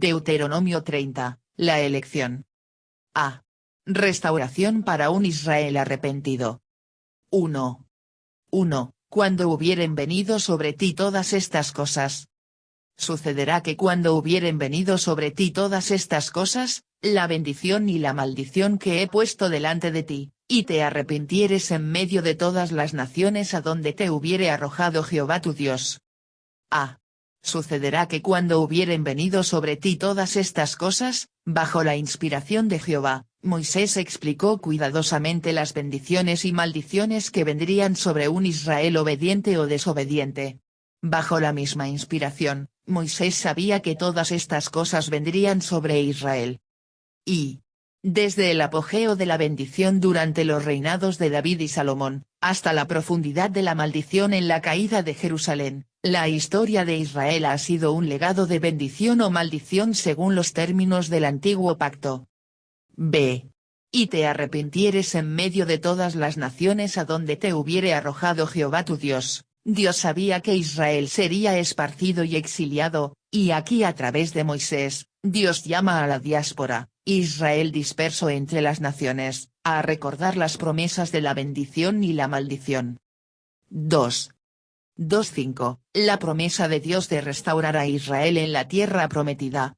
Deuteronomio 30, la elección. A. Restauración para un Israel arrepentido. 1. Cuando hubieren venido sobre ti todas estas cosas. Sucederá que cuando hubieren venido sobre ti todas estas cosas, la bendición y la maldición que he puesto delante de ti, y te arrepintieres en medio de todas las naciones a donde te hubiere arrojado Jehová tu Dios. A. Sucederá que cuando hubieren venido sobre ti todas estas cosas, bajo la inspiración de Jehová, Moisés explicó cuidadosamente las bendiciones y maldiciones que vendrían sobre un Israel obediente o desobediente. Bajo la misma inspiración, Moisés sabía que todas estas cosas vendrían sobre Israel. Y, desde el apogeo de la bendición durante los reinados de David y Salomón, hasta la profundidad de la maldición en la caída de Jerusalén, la historia de Israel ha sido un legado de bendición o maldición según los términos del antiguo pacto. B. Y te arrepintieres en medio de todas las naciones a donde te hubiere arrojado Jehová tu Dios. Dios sabía que Israel sería esparcido y exiliado, y aquí a través de Moisés, Dios llama a la diáspora, Israel disperso entre las naciones, a recordar las promesas de la bendición y la maldición. 2.5. La promesa de Dios de restaurar a Israel en la tierra prometida.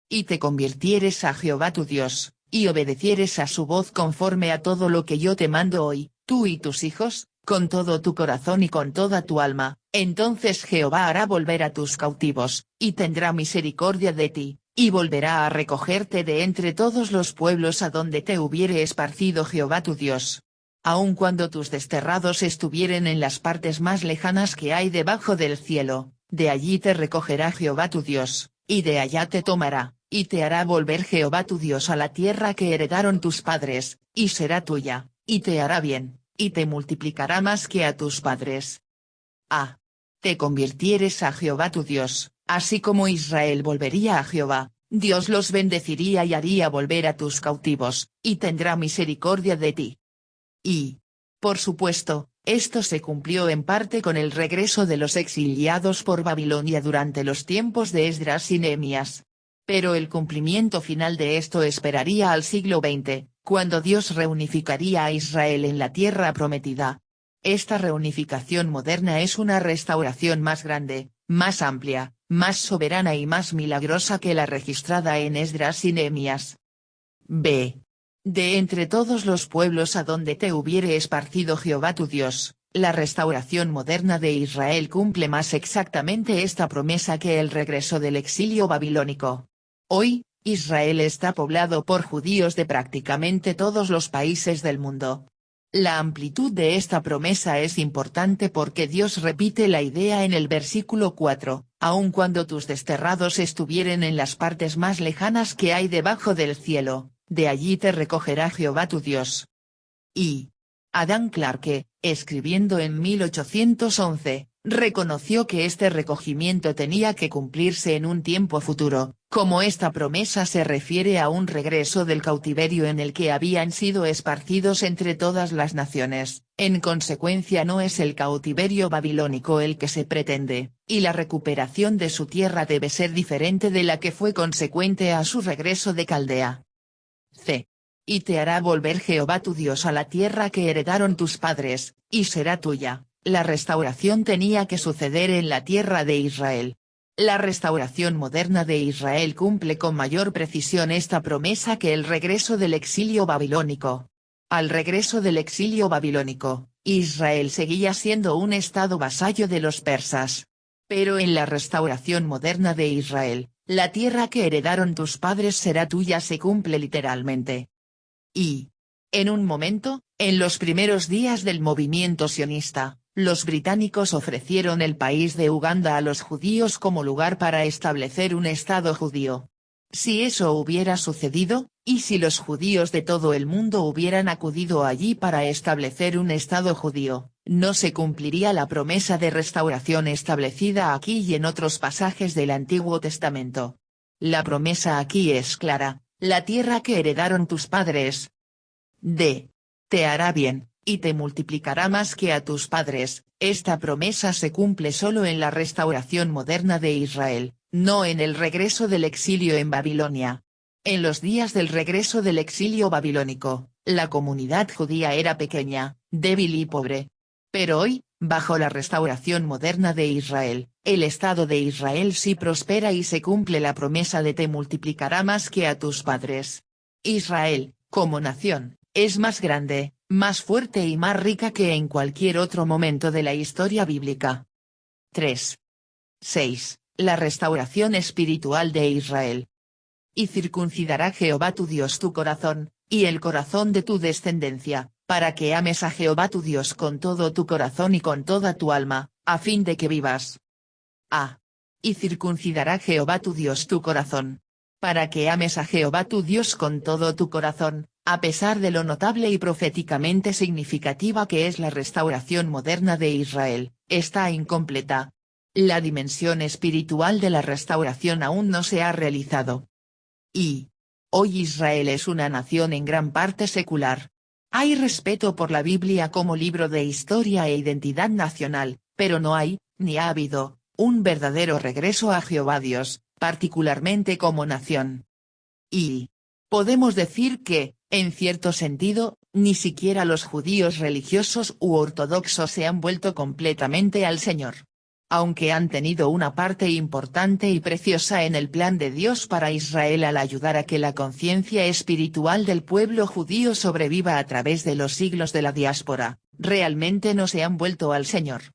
Y te convirtieres a Jehová tu Dios, y obedecieres a su voz conforme a todo lo que yo te mando hoy, tú y tus hijos, con todo tu corazón y con toda tu alma, entonces Jehová hará volver a tus cautivos, y tendrá misericordia de ti, y volverá a recogerte de entre todos los pueblos a donde te hubiere esparcido Jehová tu Dios. Aun cuando tus desterrados estuvieren en las partes más lejanas que hay debajo del cielo, de allí te recogerá Jehová tu Dios, y de allá te tomará, y te hará volver Jehová tu Dios a la tierra que heredaron tus padres, y será tuya, y te hará bien, y te multiplicará más que a tus padres. A. Te convirtieres a Jehová tu Dios, así como Israel volvería a Jehová, Dios los bendeciría y haría volver a tus cautivos, y tendrá misericordia de ti. Y, por supuesto, esto se cumplió en parte con el regreso de los exiliados por Babilonia durante los tiempos de Esdras y Nehemías. Pero el cumplimiento final de esto esperaría al siglo XX, cuando Dios reunificaría a Israel en la tierra prometida. Esta reunificación moderna es una restauración más grande, más amplia, más soberana y más milagrosa que la registrada en Esdras y Nehemías. B. De entre todos los pueblos a donde te hubiere esparcido Jehová tu Dios, la restauración moderna de Israel cumple más exactamente esta promesa que el regreso del exilio babilónico. Hoy, Israel está poblado por judíos de prácticamente todos los países del mundo. La amplitud de esta promesa es importante porque Dios repite la idea en el versículo 4, aun cuando tus desterrados estuvieren en las partes más lejanas que hay debajo del cielo, de allí te recogerá Jehová tu Dios. Y. Adam Clarke, escribiendo en 1811, reconoció que este recogimiento tenía que cumplirse en un tiempo futuro, como esta promesa se refiere a un regreso del cautiverio en el que habían sido esparcidos entre todas las naciones, en consecuencia no es el cautiverio babilónico el que se pretende, y la recuperación de su tierra debe ser diferente de la que fue consecuente a su regreso de Caldea. C. Y te hará volver Jehová tu Dios a la tierra que heredaron tus padres, y será tuya. La restauración tenía que suceder en la tierra de Israel. La restauración moderna de Israel cumple con mayor precisión esta promesa que el regreso del exilio babilónico. Al regreso del exilio babilónico, Israel seguía siendo un estado vasallo de los persas. Pero en la restauración moderna de Israel, la tierra que heredaron tus padres será tuya se cumple literalmente. Y, en un momento, en los primeros días del movimiento sionista, los británicos ofrecieron el país de Uganda a los judíos como lugar para establecer un estado judío. Si eso hubiera sucedido, y si los judíos de todo el mundo hubieran acudido allí para establecer un estado judío, no se cumpliría la promesa de restauración establecida aquí y en otros pasajes del Antiguo Testamento. La promesa aquí es clara. La tierra que heredaron tus padres. D. Te hará bien, y te multiplicará más que a tus padres. Esta promesa se cumple solo en la restauración moderna de Israel, no en el regreso del exilio en Babilonia. En los días del regreso del exilio babilónico, la comunidad judía era pequeña, débil y pobre. Pero hoy, bajo la restauración moderna de Israel, el Estado de Israel sí prospera y se cumple la promesa de te multiplicará más que a tus padres. Israel, como nación, es más grande, más fuerte y más rica que en cualquier otro momento de la historia bíblica. 3. 6. La restauración espiritual de Israel. Y circuncidará Jehová tu Dios tu corazón, y el corazón de tu descendencia, para que ames a Jehová tu Dios con todo tu corazón y con toda tu alma, a fin de que vivas. A. Y circuncidará Jehová tu Dios tu corazón. Para que ames a Jehová tu Dios con todo tu corazón, a pesar de lo notable y proféticamente significativa que es la restauración moderna de Israel, está incompleta. La dimensión espiritual de la restauración aún no se ha realizado. Y hoy Israel es una nación en gran parte secular. Hay respeto por la Biblia como libro de historia e identidad nacional, pero no hay, ni ha habido, un verdadero regreso a Jehová Dios, particularmente como nación. Y podemos decir que, en cierto sentido, ni siquiera los judíos religiosos u ortodoxos se han vuelto completamente al Señor. Aunque han tenido una parte importante y preciosa en el plan de Dios para Israel al ayudar a que la conciencia espiritual del pueblo judío sobreviva a través de los siglos de la diáspora, realmente no se han vuelto al Señor.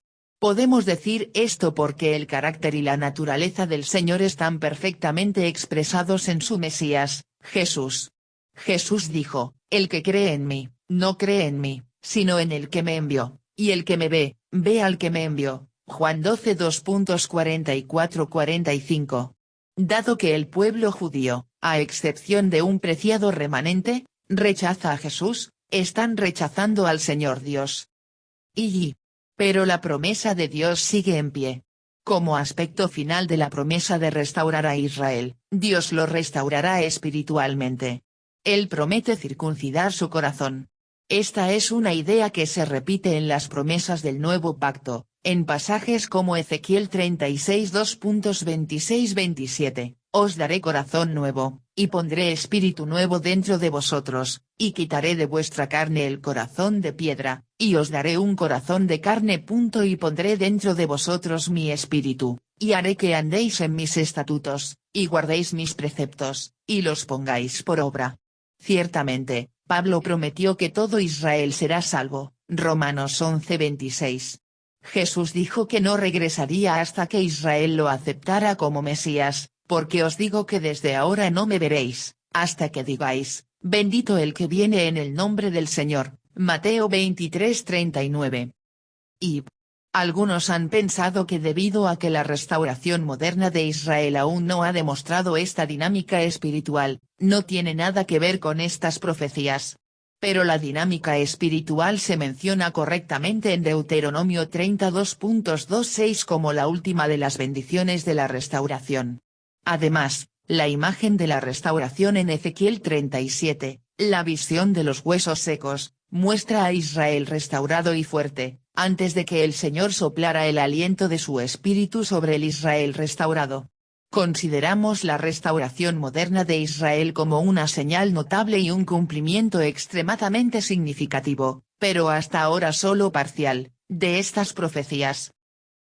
Podemos decir esto porque el carácter y la naturaleza del Señor están perfectamente expresados en su Mesías, Jesús. Jesús dijo, el que cree en mí, no cree en mí, sino en el que me envió, y el que me ve, ve al que me envió. Juan 12 2.44-45. Dado que el pueblo judío, a excepción de un preciado remanente, rechaza a Jesús, están rechazando al Señor Dios. Pero la promesa de Dios sigue en pie. Como aspecto final de la promesa de restaurar a Israel, Dios lo restaurará espiritualmente. Él promete circuncidar su corazón. Esta es una idea que se repite en las promesas del nuevo pacto, en pasajes como Ezequiel 36 2.26-27, os daré corazón nuevo, y pondré espíritu nuevo dentro de vosotros, y quitaré de vuestra carne el corazón de piedra, y os daré un corazón de carne. Y pondré dentro de vosotros mi espíritu, y haré que andéis en mis estatutos, y guardéis mis preceptos, y los pongáis por obra. Ciertamente, Pablo prometió que todo Israel será salvo, Romanos 11:26. Jesús dijo que no regresaría hasta que Israel lo aceptara como Mesías, porque os digo que desde ahora no me veréis, hasta que digáis, bendito el que viene en el nombre del Señor, Mateo 23:39. Y algunos han pensado que debido a que la restauración moderna de Israel aún no ha demostrado esta dinámica espiritual, no tiene nada que ver con estas profecías. Pero la dinámica espiritual se menciona correctamente en Deuteronomio 32.26 como la última de las bendiciones de la restauración. Además, la imagen de la restauración en Ezequiel 37, la visión de los huesos secos, muestra a Israel restaurado y fuerte, antes de que el Señor soplara el aliento de su espíritu sobre el Israel restaurado. Consideramos la restauración moderna de Israel como una señal notable y un cumplimiento extremadamente significativo, pero hasta ahora solo parcial, de estas profecías.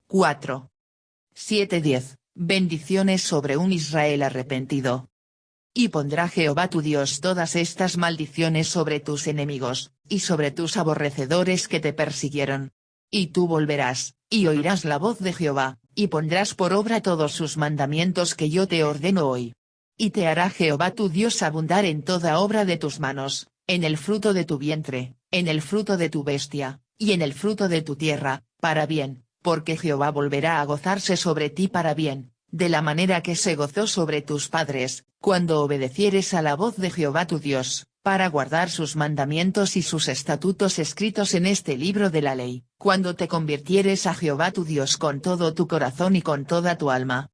4. 7:10. Bendiciones sobre un Israel arrepentido. Y pondrá Jehová tu Dios todas estas maldiciones sobre tus enemigos, y sobre tus aborrecedores que te persiguieron. Y tú volverás, y oirás la voz de Jehová, y pondrás por obra todos sus mandamientos que yo te ordeno hoy. Y te hará Jehová tu Dios abundar en toda obra de tus manos, en el fruto de tu vientre, en el fruto de tu bestia, y en el fruto de tu tierra, para bien, porque Jehová volverá a gozarse sobre ti para bien, de la manera que se gozó sobre tus padres, cuando obedecieres a la voz de Jehová tu Dios, para guardar sus mandamientos y sus estatutos escritos en este libro de la ley, cuando te convirtieres a Jehová tu Dios con todo tu corazón y con toda tu alma.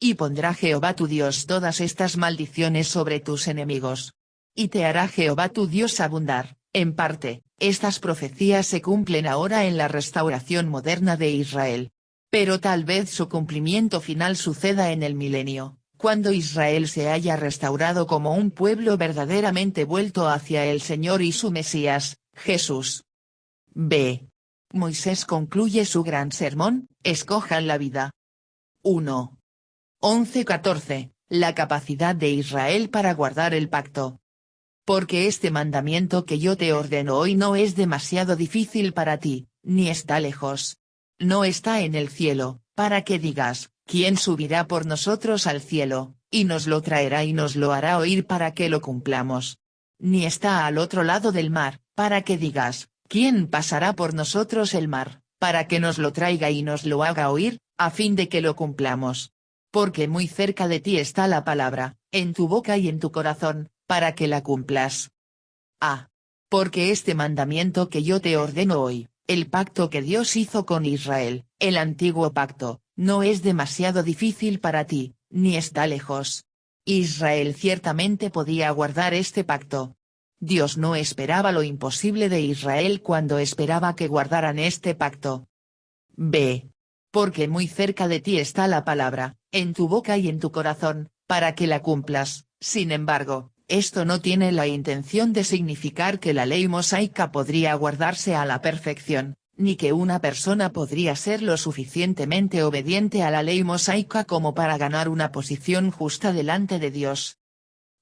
Y pondrá Jehová tu Dios todas estas maldiciones sobre tus enemigos. Y te hará Jehová tu Dios abundar, en parte, Estas profecías se cumplen ahora en la restauración moderna de Israel. Pero tal vez su cumplimiento final suceda en el milenio, cuando Israel se haya restaurado como un pueblo verdaderamente vuelto hacia el Señor y su Mesías, Jesús. B. Moisés concluye su gran sermón: escojan la vida. 1. 11-14. La capacidad de Israel para guardar el pacto. Porque este mandamiento que yo te ordeno hoy no es demasiado difícil para ti, ni está lejos. No está en el cielo, para que digas, ¿quién subirá por nosotros al cielo, y nos lo traerá y nos lo hará oír para que lo cumplamos? Ni está al otro lado del mar, para que digas, ¿quién pasará por nosotros el mar, para que nos lo traiga y nos lo haga oír, a fin de que lo cumplamos? Porque muy cerca de ti está la palabra, en tu boca y en tu corazón, para que la cumplas. A. Porque este mandamiento que yo te ordeno hoy, el pacto que Dios hizo con Israel, el antiguo pacto, no es demasiado difícil para ti, ni está lejos. Israel ciertamente podía guardar este pacto. Dios no esperaba lo imposible de Israel cuando esperaba que guardaran este pacto. B. Porque muy cerca de ti está la palabra, en tu boca y en tu corazón, para que la cumplas. Sin embargo, esto no tiene la intención de significar que la ley mosaica podría guardarse a la perfección, ni que una persona podría ser lo suficientemente obediente a la ley mosaica como para ganar una posición justa delante de Dios.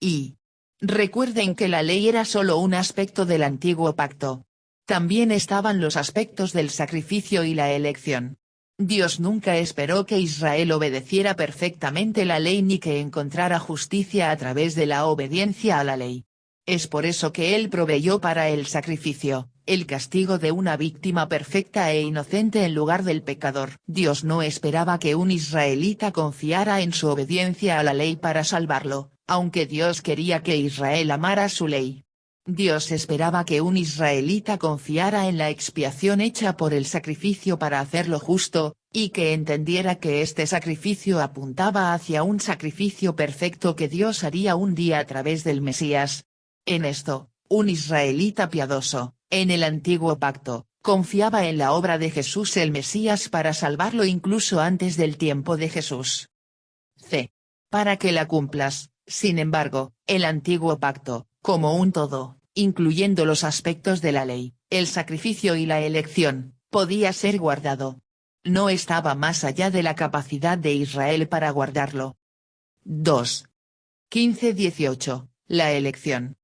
Y recuerden que la ley era solo un aspecto del antiguo pacto. También estaban los aspectos del sacrificio y la elección. Dios nunca esperó que Israel obedeciera perfectamente la ley ni que encontrara justicia a través de la obediencia a la ley. Es por eso que Él proveyó para el sacrificio, el castigo de una víctima perfecta e inocente en lugar del pecador. Dios no esperaba que un israelita confiara en su obediencia a la ley para salvarlo, aunque Dios quería que Israel amara su ley. Dios esperaba que un israelita confiara en la expiación hecha por el sacrificio para hacerlo justo, y que entendiera que este sacrificio apuntaba hacia un sacrificio perfecto que Dios haría un día a través del Mesías. En esto, un israelita piadoso, en el antiguo pacto, confiaba en la obra de Jesús el Mesías para salvarlo incluso antes del tiempo de Jesús. C. Para que la cumplas, sin embargo, el antiguo pacto, como un todo, incluyendo los aspectos de la ley, el sacrificio y la elección, podía ser guardado. No estaba más allá de la capacidad de Israel para guardarlo. 2. 15-18. La elección.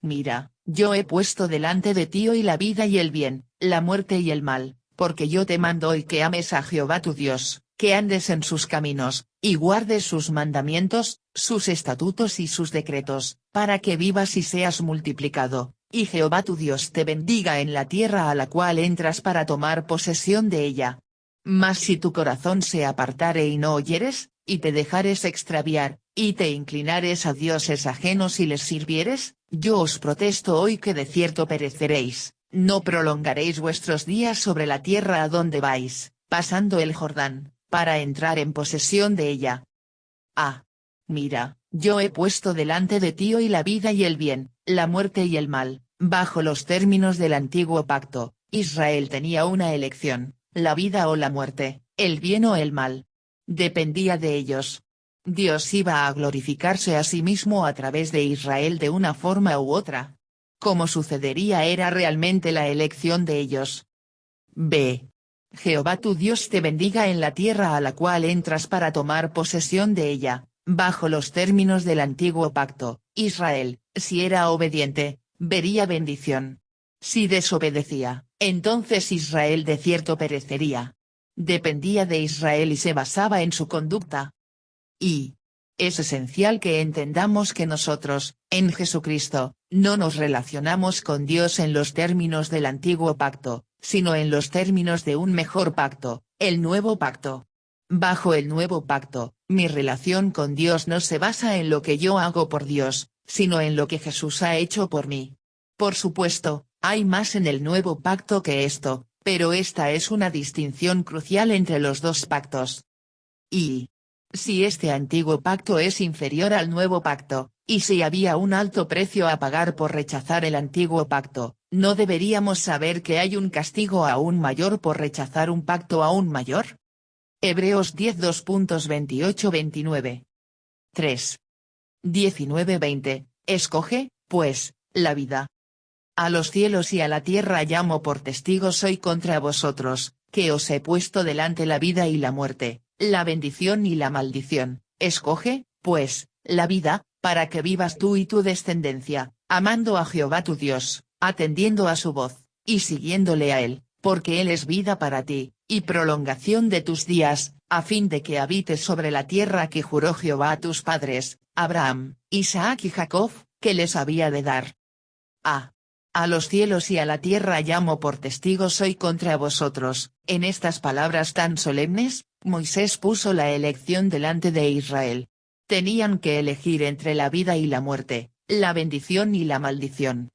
Mira, yo he puesto delante de ti hoy la vida y el bien, la muerte y el mal, porque yo te mando hoy que ames a Jehová tu Dios, que andes en sus caminos, y guardes sus mandamientos, sus estatutos y sus decretos, para que vivas y seas multiplicado, y Jehová tu Dios te bendiga en la tierra a la cual entras para tomar posesión de ella. Mas si tu corazón se apartare y no oyeres, y te dejares extraviar, y te inclinares a dioses ajenos y les sirvieres, yo os protesto hoy que de cierto pereceréis, no prolongaréis vuestros días sobre la tierra a donde vais, pasando el Jordán, para entrar en posesión de ella. A. Mira, yo he puesto delante de ti hoy la vida y el bien, la muerte y el mal, bajo los términos del antiguo pacto. Israel tenía una elección, la vida o la muerte, el bien o el mal. Dependía de ellos. Dios iba a glorificarse a sí mismo a través de Israel de una forma u otra. Como sucedería era realmente la elección de ellos. B. Jehová tu Dios te bendiga en la tierra a la cual entras para tomar posesión de ella, bajo los términos del antiguo pacto. Israel, si era obediente, vería bendición. Si desobedecía, entonces Israel de cierto perecería. Dependía de Israel y se basaba en su conducta. Y es esencial que entendamos que nosotros, en Jesucristo, no nos relacionamos con Dios en los términos del antiguo pacto, sino en los términos de un mejor pacto, el nuevo pacto. Bajo el nuevo pacto, mi relación con Dios no se basa en lo que yo hago por Dios, sino en lo que Jesús ha hecho por mí. Por supuesto, hay más en el nuevo pacto que esto, pero esta es una distinción crucial entre los dos pactos. Y si este antiguo pacto es inferior al nuevo pacto, y si había un alto precio a pagar por rechazar el antiguo pacto, ¿No deberíamos saber que hay un castigo aún mayor por rechazar un pacto aún mayor? Hebreos 10 2.28-29. 3. 19-20, escoge, pues, la vida. A los cielos y a la tierra llamo por testigos hoy contra vosotros, que os he puesto delante la vida y la muerte, la bendición y la maldición. Escoge, pues, la vida, para que vivas tú y tu descendencia, amando a Jehová tu Dios, atendiendo a su voz, y siguiéndole a él, porque él es vida para ti, y prolongación de tus días, a fin de que habites sobre la tierra que juró Jehová a tus padres, Abraham, Isaac y Jacob, que les había de dar. A los cielos y a la tierra llamo por testigos hoy contra vosotros. En estas palabras tan solemnes, Moisés puso la elección delante de Israel. Tenían que elegir entre la vida y la muerte, la bendición y la maldición.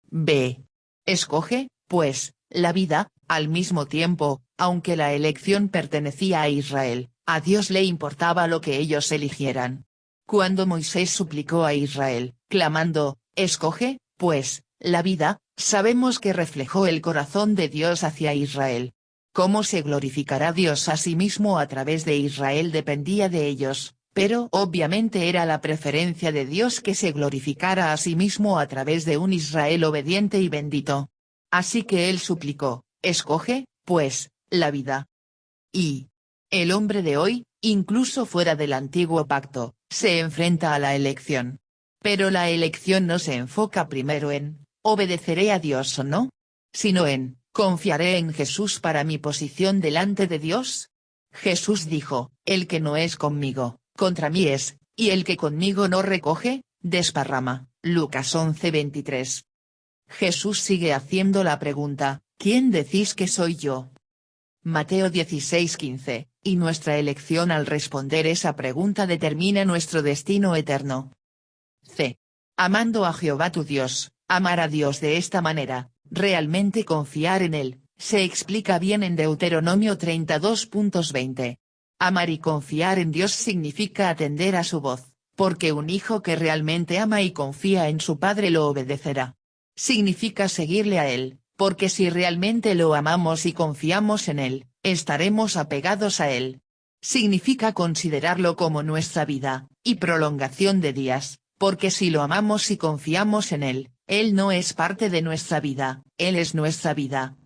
B. Escoge, pues, la vida. Al mismo tiempo, aunque la elección pertenecía a Israel, a Dios le importaba lo que ellos eligieran. Cuando Moisés suplicó a Israel, clamando, escoge, pues, la vida, sabemos que reflejó el corazón de Dios hacia Israel. Cómo se glorificará Dios a sí mismo a través de Israel dependía de ellos, pero obviamente era la preferencia de Dios que se glorificara a sí mismo a través de un Israel obediente y bendito. Así que él suplicó, escoge, pues, la vida. Y el hombre de hoy, incluso fuera del antiguo pacto, se enfrenta a la elección. Pero la elección no se enfoca primero en, ¿obedeceré a Dios o no?, sino en, ¿confiaré en Jesús para mi posición delante de Dios? Jesús dijo, el que no es conmigo, contra mí es, y el que conmigo no recoge, desparrama. Lucas 11:23. Jesús sigue haciendo la pregunta, ¿quién decís que soy yo? Mateo 16:15, y nuestra elección al responder esa pregunta determina nuestro destino eterno. C. Amando a Jehová tu Dios. Amar a Dios de esta manera, realmente confiar en Él, se explica bien en Deuteronomio 32:20. Amar y confiar en Dios significa atender a su voz, porque un hijo que realmente ama y confía en su padre lo obedecerá. Significa seguirle a Él, porque si realmente lo amamos y confiamos en Él, estaremos apegados a Él. Significa considerarlo como nuestra vida, y prolongación de días, porque si lo amamos y confiamos en Él, Él no es parte de nuestra vida, Él es nuestra vida,